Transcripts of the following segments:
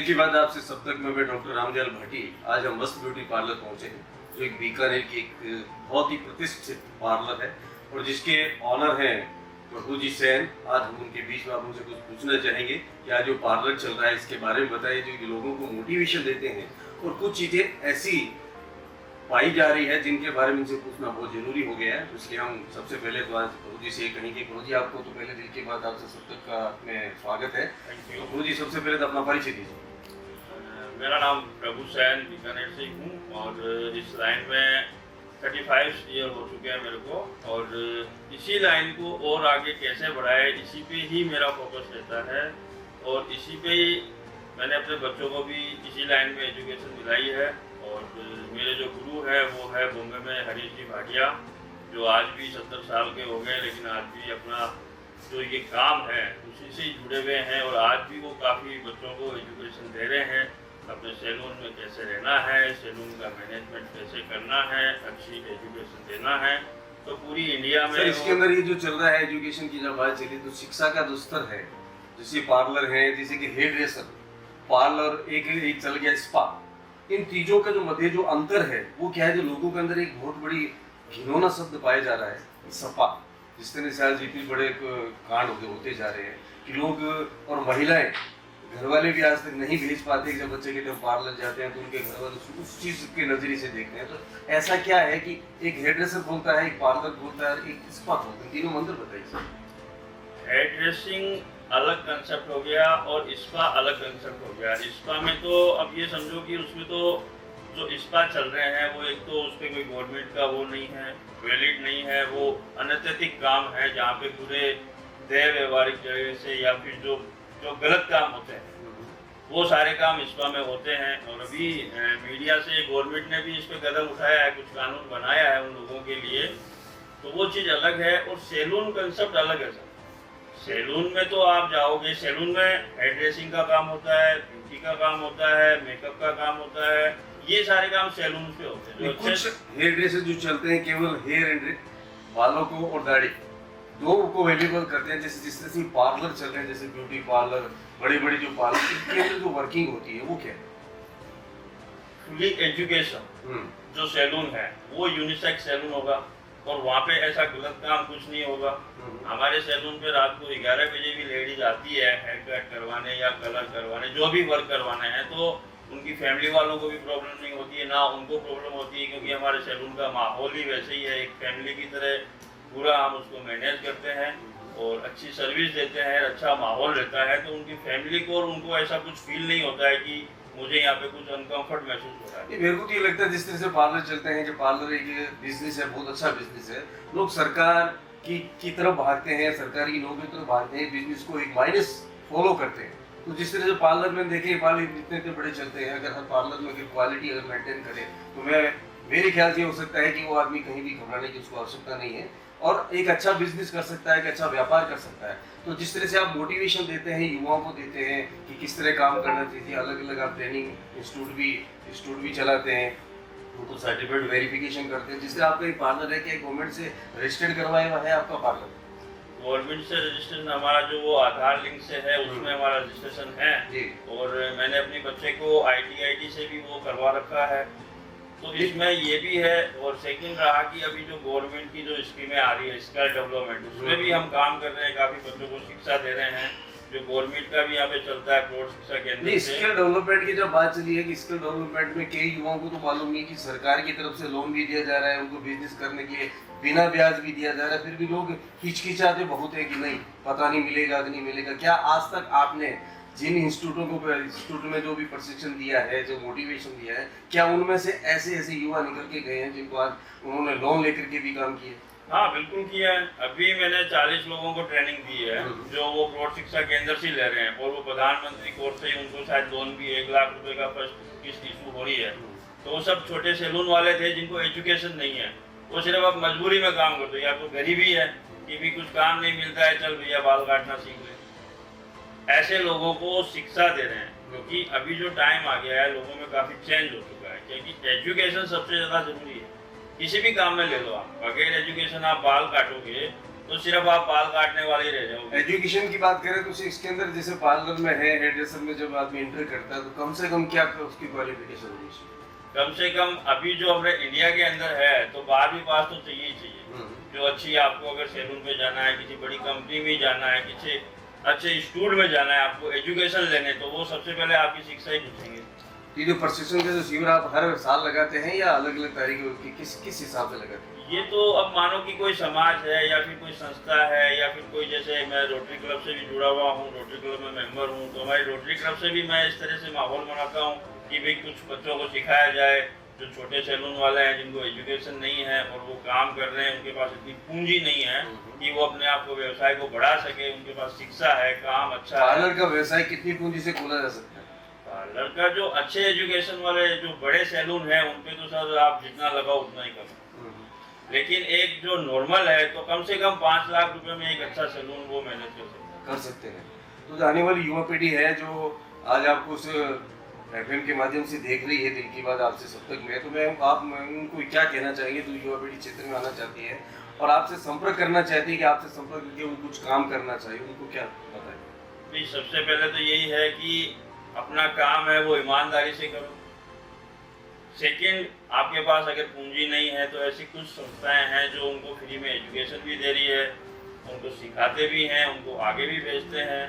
दिल की बात आपसे सब तक में डॉक्टर रामदयाल भाटी आज हम मस्त ब्यूटी पार्लर पहुंचे हैं, जो एक बीकानेर की एक बहुत ही प्रतिष्ठित पार्लर है और जिसके ऑनर हैं प्रभु जी सैन। आज हम उनके बीच में आप उनसे कुछ पूछना चाहेंगे कि आज जो पार्लर चल रहा है इसके बारे में बताइए, जो कि लोगों को मोटिवेशन देते हैं और कुछ चीज़ें ऐसी पाई जा रही है जिनके बारे में इनसे पूछना बहुत जरूरी हो गया है। तो इसलिए हम सबसे पहले तो आज प्रभु जी से ये कहेंगे, प्रभु जी आपको तो पहले दिल की बात आपसे सब तक का में स्वागत है। तो प्रभु जी सबसे पहले तो अपना परिचय दीजिए। मेरा नाम प्रभु सैन बीकानेर से हूँ और इस लाइन में 35 ईयर हो चुके हैं मेरे को, और इसी लाइन को और आगे कैसे बढ़ाए इसी पे ही मेरा फोकस रहता है। और इसी पे ही मैंने अपने बच्चों को भी इसी लाइन में एजुकेशन दिलाई है। और मेरे जो गुरु है वो है बॉम्बे में हरीश जी भाटिया, जो आज भी 70 साल के हो गए, लेकिन आज भी अपना जो ये काम है उसी से ही जुड़े हुए हैं। और आज भी वो काफ़ी बच्चों को एजुकेशन दे रहे हैं, अपने सैलून में कैसे रहना है, सैलून का मैनेजमेंट कैसे करना है, अच्छी एजुकेशन देना है। तो पूरी इंडिया में इसके अंदर ये जो चल रहा है एजुकेशन की जब बात चली तो शिक्षा का जो स्तर है, जैसे पार्लर है, जैसे कि हेयर ड्रेसर, पार्लर, एक चल गया स्पा, इन चीजों का जो मध्य जो अंतर है वो क्या है, जो लोगों के अंदर एक बहुत बड़ी घिनौना शब्द पाया जा रहा है सपा। जिस तरह से आज इतने बड़े कांड होते जा रहे हैं कि लोग और महिलाएं, घर वाले भी आज तक नहीं भेज पाते। जब बच्चे के जब पार्लर जाते हैं तो उनके घर वाले उस चीज के नजरिए से देखते हैं। तो ऐसा क्या है कि एक हेयर ड्रेसर बोलता है, एक पार्लर बोलता है, एक स्पा बोलता है, तीनों मंदिर बताइए। हेयर ड्रेसिंग अलग कंसेप्ट हो गया और स्पा अलग कंसेप्ट हो गया। स्पा में तो अब ये समझो कि उसमें तो जो स्पा चल रहे हैं वो एक तो उस पर कोई गवर्नमेंट का वो नहीं है, वैलिड नहीं है, वो अनैतिक काम है जहाँ पे पूरे देह व्यवहारिक जगह से या फिर जो गलत काम होते हैं वो सारे काम स्पा में होते हैं। और अभी मीडिया से गवर्नमेंट ने भी इस पर कदम उठाया है, कुछ कानून बनाया है उन लोगों के लिए, तो वो चीज़ अलग है। और सैलून कंसेप्ट अलग है। सैलून में तो आप जाओगे, सैलून में हेयर ड्रेसिंग का काम होता है, ब्यूटी का काम होता है, मेकअप का काम होता है, ये सारे काम सैलून पे होते हैं। कुछ हेयर ड्रेसेस जो चलते हैं केवल हेयर एंड बालों को और दाढ़ी दो को अवेलेबल करते हैं। जैसे जिस तरह से पार्लर चल रहे हैं, जैसे ब्यूटी पार्लर, बड़ी बड़ी जो पार्लर, इनके अंदर जो वर्किंग होती है वो क्या है? फुली एजुकेशन जो सैलून है वो यूनिसेक्स सैलून होगा और वहाँ पे ऐसा गलत काम कुछ नहीं होगा। हमारे सैलून पे रात को 11 बजे भी लेडीज आती है हेयर कट करवाने या कलर करवाने, जो भी वर्क करवाने हैं, तो उनकी फैमिली वालों को भी प्रॉब्लम नहीं होती है, ना उनको प्रॉब्लम होती है, क्योंकि हमारे सैलून का माहौल ही वैसे ही है, एक फैमिली की तरह पूरा हम उसको मैनेज करते हैं और अच्छी सर्विस देते हैं, अच्छा माहौल रहता है। तो उनकी फैमिली को और उनको ऐसा कुछ फील नहीं होता है कि मुझे यहाँ पे कुछ अनकंफर्ट महसूस हो रहा है। मेरे को तो ये लगता है जिस तरह से पार्लर चलते हैं, जो पार्लर एक बिजनेस है, बहुत अच्छा बिजनेस है, लोग सरकार की तरफ भागते हैं, सरकार की नौकरी की तरफ भागते हैं, बिजनेस को एक माइनस फॉलो करते हैं। तो जिस तरह से पार्लर में देखें, पार्लर इतने बड़े चलते हैं, अगर हर पार्लर में अगर क्वालिटी अगर मेंटेन करे तो मेरे ख्याल से हो सकता है कि वो आदमी कहीं भी घबराने की उसको आवश्यकता नहीं है और एक अच्छा बिजनेस कर सकता है, एक अच्छा व्यापार कर सकता है। तो जिस तरह से आप मोटिवेशन देते हैं, युवाओं को देते हैं कि किस तरह काम करना चाहिए, अलग अलग आप ट्रेनिंग इंस्टीट्यूट भी चलाते हैं, उनको सर्टिफिकेट वेरिफिकेशन करते हैं। जिससे आपका एक पार्लर है कि गवर्नमेंट से रजिस्टर्ड करवाया हुआ है आपका पार्लर? गवर्नमेंट से रजिस्ट्रेशन हमारा जो वो आधार लिंक से है उसमें हमारा रजिस्ट्रेशन है जी। और मैंने अपने बच्चे को ITIT से भी वो करवा रखा है, तो इसमें ये भी है। और सेकंड रहा कि अभी जो गवर्नमेंट की जो स्कीमें आ रही है स्किल डेवलपमेंट, उसमें भी हम काम कर रहे हैं, काफ़ी बच्चों को शिक्षा दे रहे हैं, जो गवर्नमेंट का भी यहाँ पे चलता है प्रौढ़ शिक्षा केंद्र। स्किल डेवलपमेंट की जब बात चली है कि स्किल डेवलपमेंट में कई युवाओं को तो मालूम नहीं कि सरकार की तरफ से लोन भी दिया जा रहा है, उनको बिजनेस करने के लिए बिना ब्याज भी दिया जा रहा है, फिर भी लोग हिचकिचाते बहुत है कि नहीं पता नहीं मिलेगा कि नहीं मिलेगा। क्या आज तक आपने जिन इंस्टीट्यूट में जो भी प्रशिक्षण दिया है, जो मोटिवेशन दिया है, क्या उनमें से ऐसे युवा निकल के गए हैं जिनको आज उन्होंने लोन लेकर के भी काम किए? हाँ बिल्कुल किया है। अभी मैंने 40 लोगों को ट्रेनिंग दी है जो वो प्रौढ़ शिक्षा केंद्र से ले रहे हैं, और वो प्रधानमंत्री कोर्स से उनको शायद लोन भी 1 लाख रुपए का फर्स्ट किस्त इशू हो रही है। तो वो सब छोटे सैलून वाले थे जिनको एजुकेशन नहीं है, वो सिर्फ अब मजबूरी में काम करते हैं, या तो गरीबी है कि भी कुछ काम नहीं मिलता है, चल भैया बाल काटना सीख ले। ऐसे लोगों को शिक्षा दे रहे हैं, क्योंकि अभी जो टाइम आ गया है लोगों में काफ़ी चेंज हो चुका है, क्योंकि एजुकेशन सबसे ज़्यादा जरूरी है। किसी भी काम में ले लो आप, बगैर एजुकेशन आप बाल काटोगे तो सिर्फ आप बाल काटने वाले ही रह जाओगे। एजुकेशन की बात करें तो इसके अंदर जैसे पार्लर में है, हेयर ड्रेसर में जब आदमी एंटर करता है तो कम से कम क्या उसकी क्वालिफिकेशन होनी चाहिए? कम से कम अभी जो अपने इंडिया के अंदर है तो 12वीं पास तो चाहिए ही चाहिए। जो अच्छी आपको अगर सैलून में जाना है, किसी बड़ी कंपनी में जाना है, किसी अच्छे इंस्टीट्यूट में जाना है, आपको एजुकेशन लेने, तो वो सबसे पहले आपकी शिक्षा ही पूछेंगे। ये जो प्रशिक्षण के जो शिविर आप हर साल लगाते हैं या अलग अलग तारीख की किस हिसाब से लगाते हैं? ये तो अब मानो कि कोई समाज है या फिर कोई संस्था है या फिर कोई, जैसे मैं रोटरी क्लब से भी जुड़ा हुआ हूँ, रोटरी क्लब में मेंबर हूँ, तो हमारी रोटरी क्लब से भी मैं इस तरह से माहौल बनाता हूँ कि भाई कुछ बच्चों को सिखाया जाए जो छोटे सैलून वाले हैं, जिनको एजुकेशन नहीं है और वो काम कर रहे हैं, उनके पास इतनी पूंजी नहीं है कि वो अपने आप को व्यवसाय को बढ़ा सके, उनके पास शिक्षा है, काम अच्छा है। पार्लर का व्यवसाय कितनी पूंजी से खोला जा सकता है? पार्लर का जो अच्छे एजुकेशन वाले जो बड़े सैलून है उनपे तो सर आप जितना लगाओ उतना ही कम, लेकिन एक जो नॉर्मल है तो कम से कम 5 लाख रुपए में एक अच्छा सैलून वो मैनेज कर सकते हैं। तो जो आने वाली युवा पीढ़ी है जो आज आपको उस एफएम के माध्यम से देख रही है दिल की बात आपसे सब तक में, तो मैं उनको क्या कहना चाहेंगे जो युवा पीढ़ी क्षेत्र में आना चाहती है और आपसे संपर्क करना चाहती है कि आपसे संपर्क करके वो कुछ काम करना चाहिए, उनको क्या बताएं? सबसे पहले तो यही है कि अपना काम है वो ईमानदारी से करो। सेकंड, आपके पास अगर पूंजी नहीं है तो ऐसी कुछ संस्थाएं हैं जो उनको फ्री में एजुकेशन भी दे रही है, उनको सिखाते भी हैं, उनको आगे भी भेजते हैं।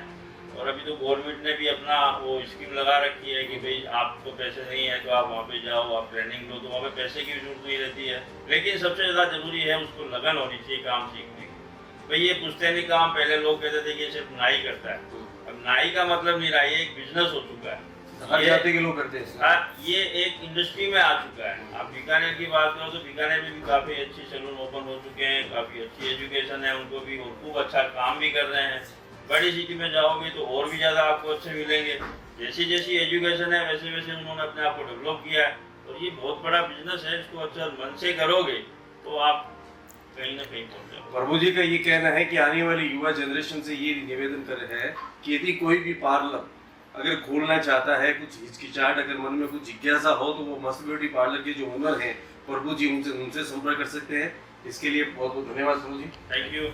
और अभी तो गवर्नमेंट ने भी अपना वो स्कीम लगा रखी है कि भाई आपको पैसे नहीं है तो आप वहाँ पे जाओ, आप ट्रेनिंग लो, तो वहाँ पे पैसे की जरूरत नहीं रहती है। लेकिन सबसे ज़्यादा जरूरी है उसको लगन होनी चाहिए काम सीखने की। भाई ये पुश्तैनी काम पहले लोग कहते थे कि ये सिर्फ नाई करता है, अब नाई का मतलब नहीं रहा, ये एक बिजनेस हो चुका है, हर जाति के लोग करते हैं। ये एक इंडस्ट्री में आ चुका है। आप बीकानेर की बात करो तो बीकानेर में भी काफ़ी अच्छी सैलून ओपन हो चुके हैं, काफ़ी अच्छी एजुकेशन है उनको भी, और खूब अच्छा काम भी कर रहे हैं। बड़ी सिटी में जाओगे तो और भी ज़्यादा आपको अच्छे मिलेंगे। जैसी जैसी एजुकेशन है वैसे वैसे उन्होंने अपने आप को डेवलप किया है, और ये बहुत बड़ा बिजनेस है। इसको अच्छा मन से करोगे तो आप कहीं ना कहीं पहुँच जाओगे। प्रभु जी का ये कहना है कि आने वाली युवा जनरेशन से ये निवेदन कर रहे हैं कि यदि कोई भी पार्लर अगर खोलना चाहता है, कुछ हिचकिचाहट अगर मन में कुछ जिज्ञासा हो, तो वो मस्त ब्यूटी पार्लर के जो ओनर हैं प्रभु जी उनसे संपर्क कर सकते हैं। इसके लिए बहुत बहुत धन्यवाद प्रभु जी। Thank you.